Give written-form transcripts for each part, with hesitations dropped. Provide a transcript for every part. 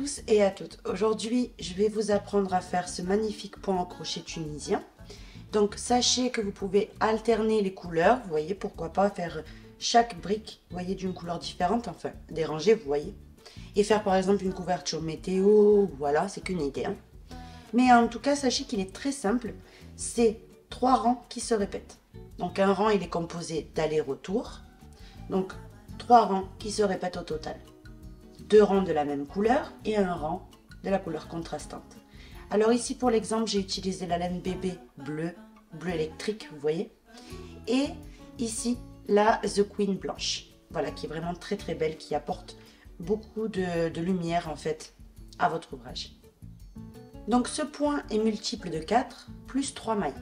tous et à toutes. Aujourd'hui, je vais vous apprendre à faire ce magnifique point en crochet tunisien. Donc, sachez que vous pouvez alterner les couleurs. Vous voyez, pourquoi pas faire chaque brique, vous voyez, d'une couleur différente. Enfin, des rangées, vous voyez. Et faire par exemple une couverture météo. Voilà, c'est qu'une idée. Hein. Mais en tout cas, sachez qu'il est très simple. C'est 3 rangs qui se répètent. Donc, un rang, il est composé d'aller-retour. Donc, 3 rangs qui se répètent au total. 2 rangs de la même couleur et un rang de la couleur contrastante. Alors ici pour l'exemple, j'ai utilisé la laine bébé bleu électrique, vous voyez. Et ici, la The Queen blanche. Voilà, qui est vraiment très très belle, qui apporte beaucoup de lumière en fait à votre ouvrage. Donc ce point est multiple de 4 plus 3 mailles.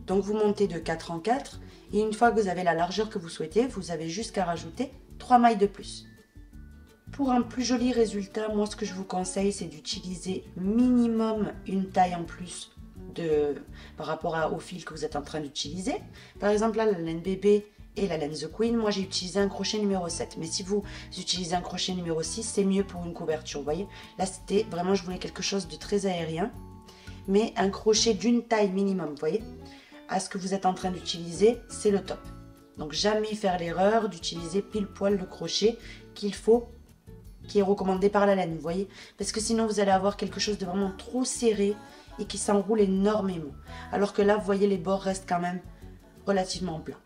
Donc vous montez de 4 en 4 et une fois que vous avez la largeur que vous souhaitez, vous avez juste qu'à rajouter 3 mailles de plus. Pour un plus joli résultat, moi ce que je vous conseille, c'est d'utiliser minimum une taille en plus par rapport au fil que vous êtes en train d'utiliser. Par exemple, là, la laine bébé et la laine The Queen, moi j'ai utilisé un crochet numéro 7. Mais si vous utilisez un crochet numéro 6, c'est mieux pour une couverture, vous voyez. Là, c'était vraiment, je voulais quelque chose de très aérien, mais un crochet d'une taille minimum, vous voyez. À ce que vous êtes en train d'utiliser, c'est le top. Donc jamais faire l'erreur d'utiliser pile poil le crochet qui est recommandé par la laine, vous voyez, parce que sinon vous allez avoir quelque chose de vraiment trop serré et qui s'enroule énormément, alors que là vous voyez les bords restent quand même relativement plats.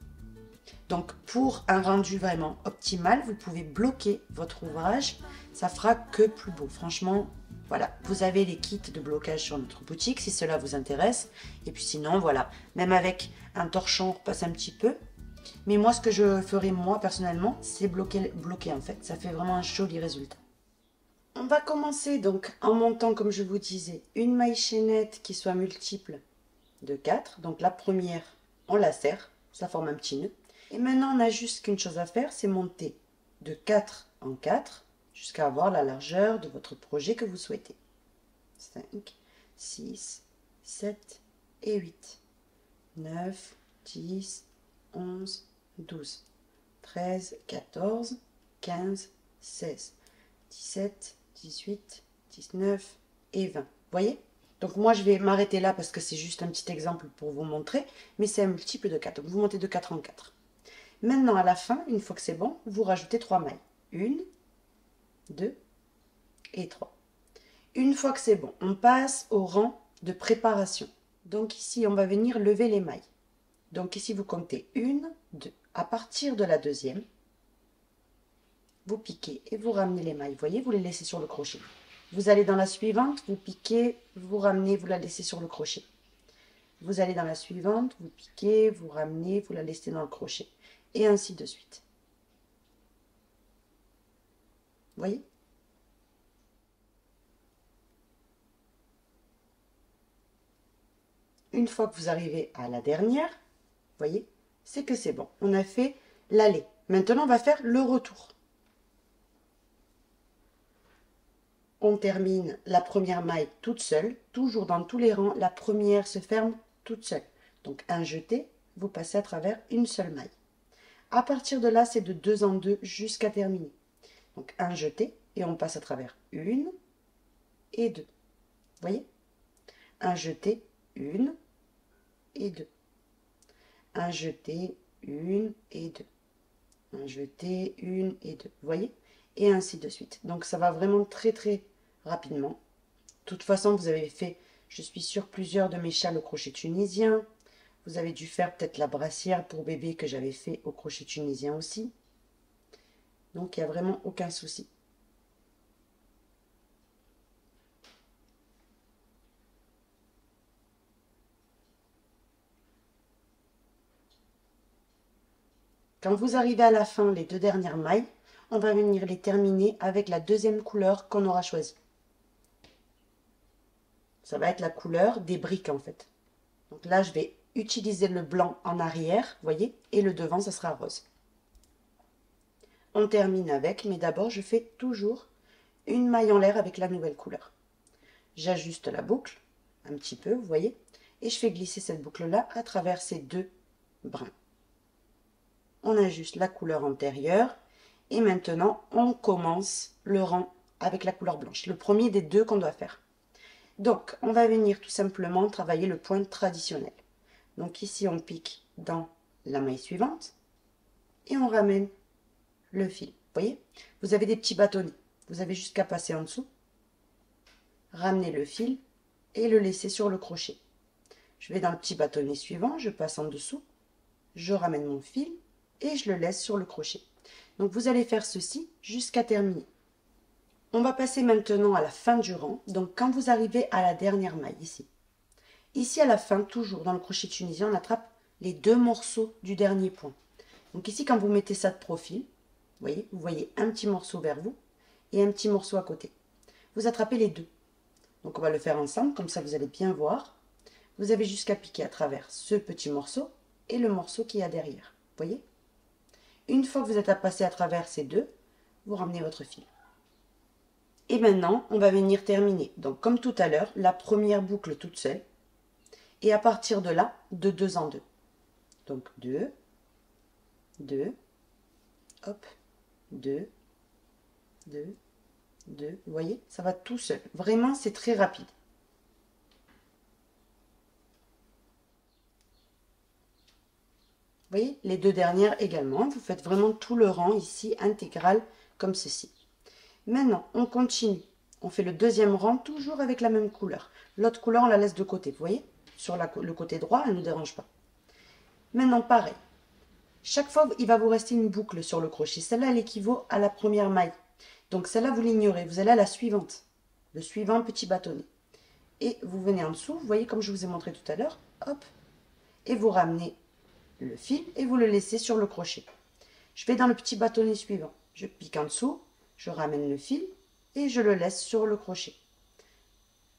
Donc pour un rendu vraiment optimal, vous pouvez bloquer votre ouvrage, ça fera que plus beau. Franchement, voilà, vous avez les kits de blocage sur notre boutique si cela vous intéresse, et puis sinon voilà, même avec un torchon on repasse un petit peu. Mais moi, ce que je ferai moi personnellement, c'est bloquer en fait. Ça fait vraiment un joli résultat. On va commencer donc en montant, comme je vous disais, une maille chaînette qui soit multiple de 4. Donc la première, on la serre, ça forme un petit nœud. Et maintenant, on n'a juste qu'une chose à faire, c'est monter de 4 en 4 jusqu'à avoir la largeur de votre projet que vous souhaitez. 5, 6, 7 et 8, 9, 10, 11, 12, 13, 14, 15, 16, 17, 18, 19 et 20. Vous voyez? Donc moi je vais m'arrêter là parce que c'est juste un petit exemple pour vous montrer, mais c'est un multiple de 4. Donc vous montez de 4 en 4. Maintenant à la fin, une fois que c'est bon, vous rajoutez 3 mailles. 1, 2 et 3. Une fois que c'est bon, on passe au rang de préparation. Donc ici, on va venir lever les mailles. Donc ici, vous comptez 1, 2. À partir de la deuxième, vous piquez et vous ramenez les mailles. Vous voyez, vous les laissez sur le crochet. Vous allez dans la suivante, vous piquez, vous ramenez, vous la laissez sur le crochet. Vous allez dans la suivante, vous piquez, vous ramenez, vous la laissez dans le crochet. Et ainsi de suite. Vous voyez? Une fois que vous arrivez à la dernière, vous voyez, c'est que c'est bon. On a fait l'aller. Maintenant, on va faire le retour. On termine la première maille toute seule. Toujours dans tous les rangs, la première se ferme toute seule. Donc, un jeté, vous passez à travers une seule maille. À partir de là, c'est de 2 en 2 jusqu'à terminer. Donc, un jeté et on passe à travers 1 et 2. Vous voyez? Un jeté, 1 et 2. Un jeté, 1 et 2. Un jeté, 1 et 2. Vous voyez? Et ainsi de suite. Donc ça va vraiment très très rapidement. De toute façon, vous avez fait, je suis sûre, plusieurs de mes châles au crochet tunisien. Vous avez dû faire peut-être la brassière pour bébé que j'avais fait au crochet tunisien aussi. Donc il n'y a vraiment aucun souci. Quand vous arrivez à la fin, les 2 dernières mailles, on va venir les terminer avec la deuxième couleur qu'on aura choisie. Ça va être la couleur des briques en fait. Donc là, je vais utiliser le blanc en arrière, vous voyez, et le devant, ça sera rose. On termine avec, mais d'abord, je fais toujours une maille en l'air avec la nouvelle couleur. J'ajuste la boucle, un petit peu, vous voyez, et je fais glisser cette boucle-là à travers ces 2 brins. On ajuste la couleur antérieure et maintenant on commence le rang avec la couleur blanche. Le premier des deux qu'on doit faire. Donc, on va venir tout simplement travailler le point traditionnel. Donc ici, on pique dans la maille suivante et on ramène le fil. Vous voyez, vous avez des petits bâtonnets. Vous avez juste qu'à passer en dessous, ramener le fil et le laisser sur le crochet. Je vais dans le petit bâtonnet suivant, je passe en dessous, je ramène mon fil et je le laisse sur le crochet. Donc vous allez faire ceci jusqu'à terminer. On va passer maintenant à la fin du rang. Donc quand vous arrivez à la dernière maille ici. Ici à la fin, toujours dans le crochet tunisien, on attrape les deux morceaux du dernier point. Donc ici quand vous mettez ça de profil, vous voyez un petit morceau vers vous et un petit morceau à côté. Vous attrapez les deux. Donc on va le faire ensemble, comme ça vous allez bien voir. Vous avez jusqu'à piquer à travers ce petit morceau et le morceau qui y a derrière. Vous voyez? Une fois que vous êtes passé à travers ces deux, vous ramenez votre fil. Et maintenant, on va venir terminer. Donc comme tout à l'heure, la première boucle toute seule. Et à partir de là, de deux en deux. Donc 2, 2, hop, 2, 2, 2. Vous voyez, ça va tout seul. Vraiment, c'est très rapide. Vous voyez, les deux dernières également. Vous faites vraiment tout le rang ici, intégral, comme ceci. Maintenant, on continue. On fait le deuxième rang, toujours avec la même couleur. L'autre couleur, on la laisse de côté, vous voyez? Sur le côté droit, elle ne nous dérange pas. Maintenant, pareil. Chaque fois, il va vous rester une boucle sur le crochet. Celle-là, elle équivaut à la première maille. Donc, celle-là, vous l'ignorez. Vous allez à la suivante. Le suivant petit bâtonnet. Et vous venez en dessous, vous voyez, comme je vous ai montré tout à l'heure. Hop. Et vous ramenez le fil et vous le laissez sur le crochet. Je vais dans le petit bâtonnet suivant. Je pique en dessous, je ramène le fil et je le laisse sur le crochet.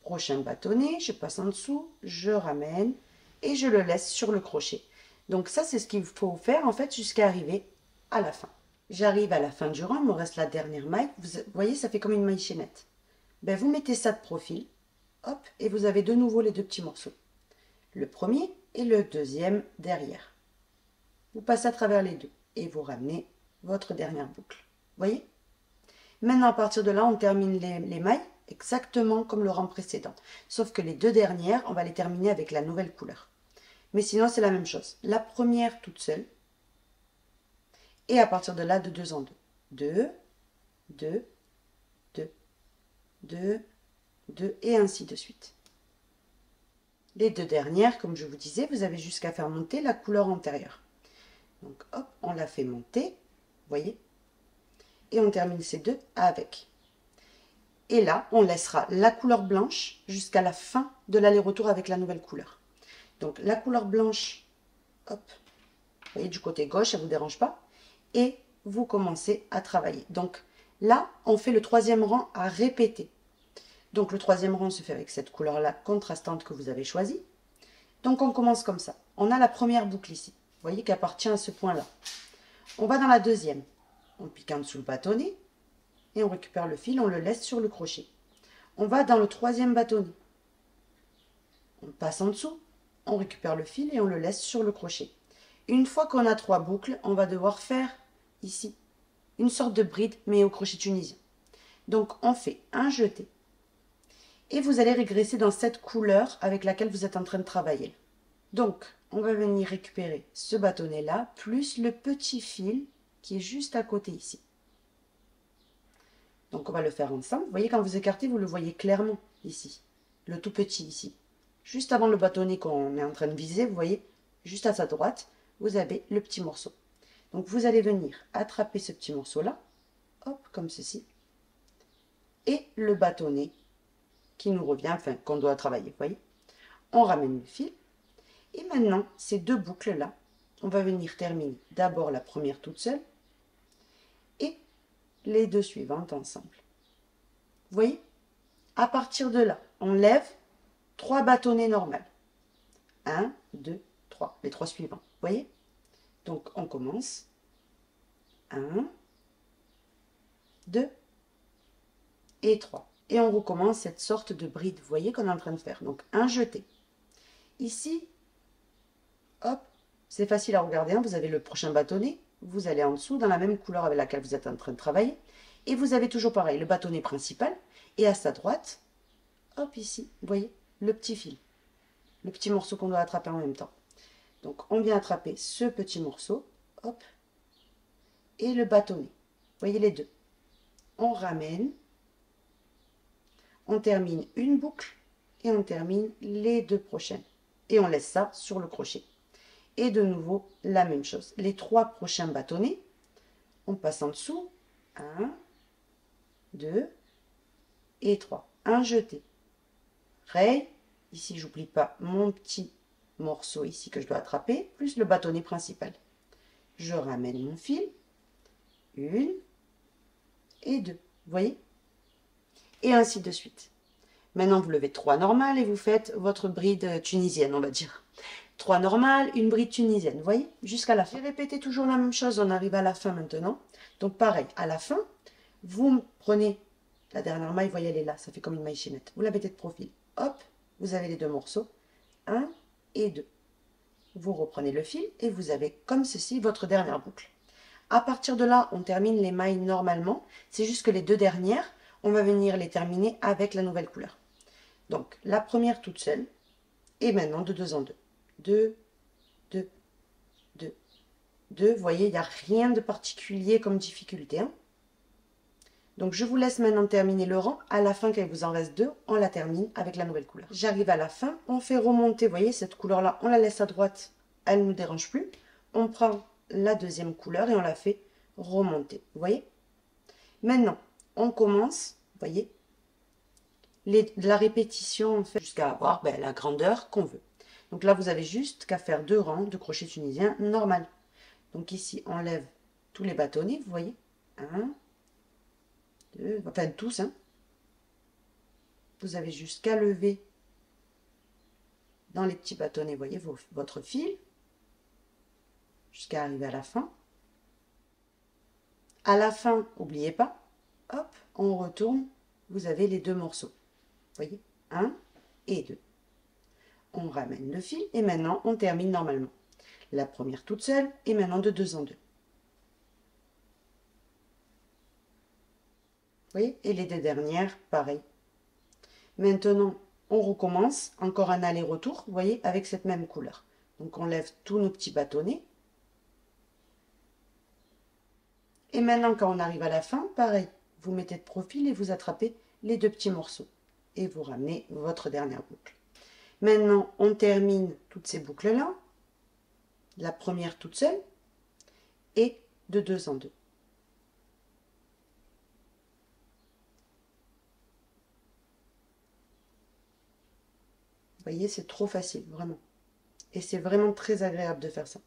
Prochain bâtonnet, je passe en dessous, je ramène et je le laisse sur le crochet. Donc ça, c'est ce qu'il faut faire en fait jusqu'à arriver à la fin. J'arrive à la fin du rang, il me reste la dernière maille. Vous voyez, ça fait comme une maille chaînette. Ben, vous mettez ça de profil, hop, et vous avez de nouveau les deux petits morceaux. Le premier et le deuxième derrière. Vous passez à travers les deux et vous ramenez votre dernière boucle. Vous voyez? Maintenant, à partir de là, on termine les mailles exactement comme le rang précédent. Sauf que les deux dernières, on va les terminer avec la nouvelle couleur. Mais sinon, c'est la même chose. La première toute seule. Et à partir de là, de deux en deux. 2, 2, 2, 2, 2, et ainsi de suite. Les deux dernières, comme je vous disais, vous avez jusqu'à faire monter la couleur antérieure. Donc, hop, on la fait monter, vous voyez? Et on termine ces deux avec. Et là, on laissera la couleur blanche jusqu'à la fin de l'aller-retour avec la nouvelle couleur. Donc, la couleur blanche, hop, vous voyez, du côté gauche, ça ne vous dérange pas. Et vous commencez à travailler. Donc, là, on fait le troisième rang à répéter. Donc, le troisième rang se fait avec cette couleur-là contrastante que vous avez choisie. Donc, on commence comme ça. On a la première boucle ici. Vous voyez qu'elle appartient à ce point-là. On va dans la deuxième. On pique en dessous le bâtonnet et on récupère le fil, on le laisse sur le crochet. On va dans le troisième bâtonnet. On passe en dessous, on récupère le fil et on le laisse sur le crochet. Une fois qu'on a trois boucles, on va devoir faire ici une sorte de bride, mais au crochet tunisien. Donc, on fait un jeté et vous allez régresser dans cette couleur avec laquelle vous êtes en train de travailler. Donc, on va venir récupérer ce bâtonnet-là, plus le petit fil qui est juste à côté ici. Donc, on va le faire ensemble. Vous voyez, quand vous écartez, vous le voyez clairement ici. Le tout petit ici. Juste avant le bâtonnet qu'on est en train de viser, vous voyez, juste à sa droite, vous avez le petit morceau. Donc, vous allez venir attraper ce petit morceau-là, hop, comme ceci, et le bâtonnet qui nous revient, enfin, qu'on doit travailler, vous voyez. On ramène le fil. Et maintenant, ces deux boucles-là, on va venir terminer d'abord la première toute seule et les deux suivantes ensemble. Vous voyez? À partir de là, on lève 3 bâtonnets normaux. 1, 2, 3. Les 3 suivants. Vous voyez? Donc, on commence. 1, 2 et 3. Et on recommence cette sorte de bride, vous voyez, qu'on est en train de faire. Donc, un jeté. Ici, hop, c'est facile à regarder. Hein, vous avez le prochain bâtonnet. Vous allez en dessous, dans la même couleur avec laquelle vous êtes en train de travailler. Et vous avez toujours pareil, le bâtonnet principal. Et à sa droite, hop, ici, vous voyez, le petit fil. Le petit morceau qu'on doit attraper en même temps. Donc, on vient attraper ce petit morceau, hop, et le bâtonnet. Vous voyez les deux. On ramène, on termine une boucle et on termine les deux prochaines. Et on laisse ça sur le crochet. Et de nouveau, la même chose. Les 3 prochains bâtonnets, on passe en dessous. 1, 2 et 3. Un jeté. Raye. Ici, j'oublie pas mon petit morceau ici que je dois attraper, plus le bâtonnet principal. Je ramène mon fil. 1 et 2. Vous voyez? Et ainsi de suite. Maintenant, vous levez 3 normales et vous faites votre bride tunisienne, on va dire. 3 normales, une bride tunisienne, vous voyez? Jusqu'à la fin. J'ai répété toujours la même chose, on arrive à la fin maintenant. Donc pareil, à la fin, vous prenez la dernière maille, vous voyez, elle est là, ça fait comme une maille chaînette. Vous la mettez de profil. Hop, vous avez les 2 morceaux. 1 et 2. Vous reprenez le fil et vous avez comme ceci votre dernière boucle. À partir de là, on termine les mailles normalement. C'est juste que les 2 dernières, on va venir les terminer avec la nouvelle couleur. Donc, la première toute seule, et maintenant de 2 en 2. 2, 2, 2, 2. Vous voyez, il n'y a rien de particulier comme difficulté. Hein. Donc, je vous laisse maintenant terminer le rang. À la fin, quand il vous en reste 2, on la termine avec la nouvelle couleur. J'arrive à la fin, on fait remonter, vous voyez, cette couleur-là, on la laisse à droite, elle ne nous dérange plus. On prend la deuxième couleur et on la fait remonter, vous voyez. Maintenant, on commence, vous voyez, la répétition en fait, jusqu'à avoir la grandeur qu'on veut. Donc là, vous avez juste qu'à faire 2 rangs de crochet tunisien normal. Donc ici, on lève tous les bâtonnets, vous voyez. 1, 2, enfin tous. Hein. Vous avez juste qu'à lever dans les petits bâtonnets, vous voyez, votre fil, jusqu'à arriver à la fin. À la fin, n'oubliez pas, hop, on retourne, vous avez les 2 morceaux. Vous voyez, 1 et 2. On ramène le fil et maintenant on termine normalement. La première toute seule et maintenant de 2 en 2. Vous voyez, et les 2 dernières, pareil. Maintenant, on recommence, encore un aller-retour, vous voyez, avec cette même couleur. Donc on lève tous nos petits bâtonnets. Et maintenant, quand on arrive à la fin, pareil, vous mettez de profil et vous attrapez les 2 petits morceaux. Et vous ramenez votre dernière boucle. Maintenant, on termine toutes ces boucles-là. La première toute seule. Et de 2 en 2. Vous voyez, c'est trop facile, vraiment. Et c'est vraiment très agréable de faire ça.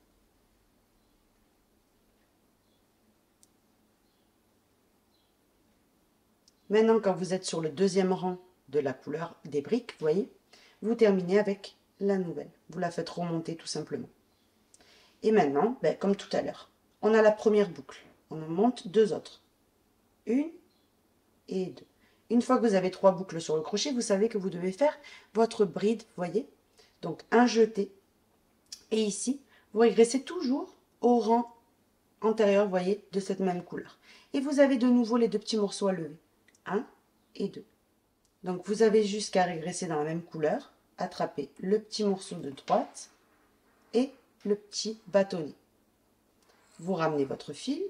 Maintenant, quand vous êtes sur le 2e rang de la couleur des briques, vous voyez, vous terminez avec la nouvelle. Vous la faites remonter tout simplement. Et maintenant, comme tout à l'heure, on a la première boucle. On en monte 2 autres. 1 et 2. Une fois que vous avez 3 boucles sur le crochet, vous savez que vous devez faire votre bride, vous voyez. Donc, un jeté. Et ici, vous régressez toujours au rang antérieur, vous voyez, de cette même couleur. Et vous avez de nouveau les 2 petits morceaux à lever. 1 et 2. Donc, vous avez juste qu'à régresser dans la même couleur, attraper le petit morceau de droite et le petit bâtonnet. Vous ramenez votre fil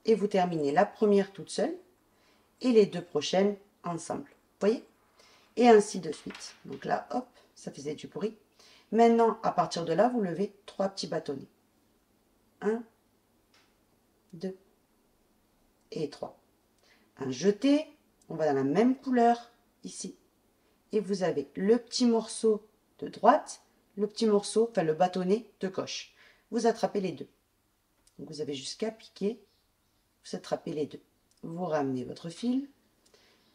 et vous terminez la première toute seule et les 2 prochaines ensemble. Vous voyez? Et ainsi de suite. Donc là, hop, ça faisait du bruit. Maintenant, à partir de là, vous levez 3 petits bâtonnets. 1, 2 et 3. Un jeté, on va dans la même couleur ici. Et vous avez le petit morceau de droite, le petit morceau, enfin le bâtonnet de gauche. Vous attrapez les 2. Donc vous avez jusqu'à piquer, vous attrapez les 2. Vous ramenez votre fil,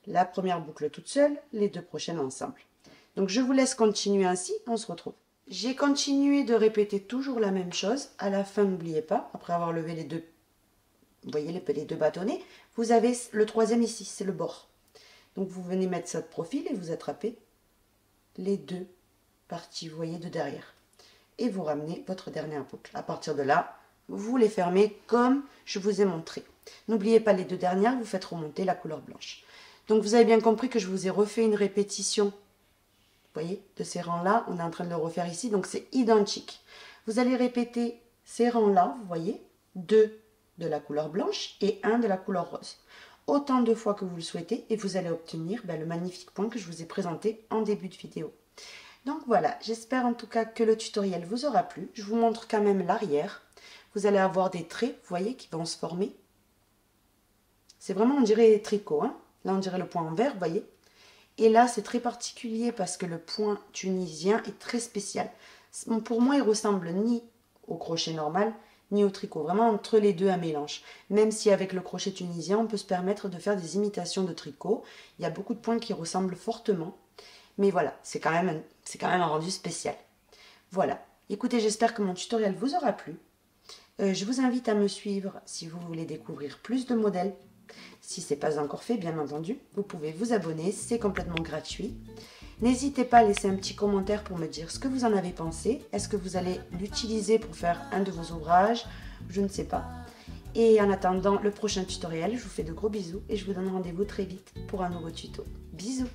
la première boucle toute seule, les 2 prochaines ensemble. Donc je vous laisse continuer ainsi, on se retrouve. J'ai continué de répéter toujours la même chose. À la fin, n'oubliez pas, après avoir levé les 2, vous voyez les 2 bâtonnets, vous avez le 3e ici, c'est le bord. Donc vous venez mettre ça de profil et vous attrapez les 2 parties, vous voyez, de derrière. Et vous ramenez votre dernière boucle. À partir de là, vous les fermez comme je vous ai montré. N'oubliez pas les 2 dernières, vous faites remonter la couleur blanche. Donc vous avez bien compris que je vous ai refait une répétition, vous voyez, de ces rangs-là. On est en train de le refaire ici, donc c'est identique. Vous allez répéter ces rangs-là, vous voyez, 2 de la couleur blanche et 1 de la couleur rose. Autant de fois que vous le souhaitez et vous allez obtenir le magnifique point que je vous ai présenté en début de vidéo. Donc voilà, j'espère en tout cas que le tutoriel vous aura plu. Je vous montre quand même l'arrière. Vous allez avoir des traits, vous voyez, qui vont se former. C'est vraiment, on dirait tricot, hein. Là, on dirait le point en vert, vous voyez. Et là, c'est très particulier parce que le point tunisien est très spécial. Pour moi, il ressemble ni au crochet normal, ni au tricot. Vraiment entre les deux, un mélange. Même si avec le crochet tunisien, on peut se permettre de faire des imitations de tricot. Il y a beaucoup de points qui ressemblent fortement. Mais voilà, c'est quand même un rendu spécial. Voilà. Écoutez, j'espère que mon tutoriel vous aura plu. Je vous invite à me suivre si vous voulez découvrir plus de modèles. Si ce n'est pas encore fait, bien entendu, vous pouvez vous abonner, c'est complètement gratuit. N'hésitez pas à laisser un petit commentaire pour me dire ce que vous en avez pensé. Est-ce que vous allez l'utiliser pour faire un de vos ouvrages? Je ne sais pas. Et en attendant le prochain tutoriel, je vous fais de gros bisous et je vous donne rendez-vous très vite pour un nouveau tuto. Bisous!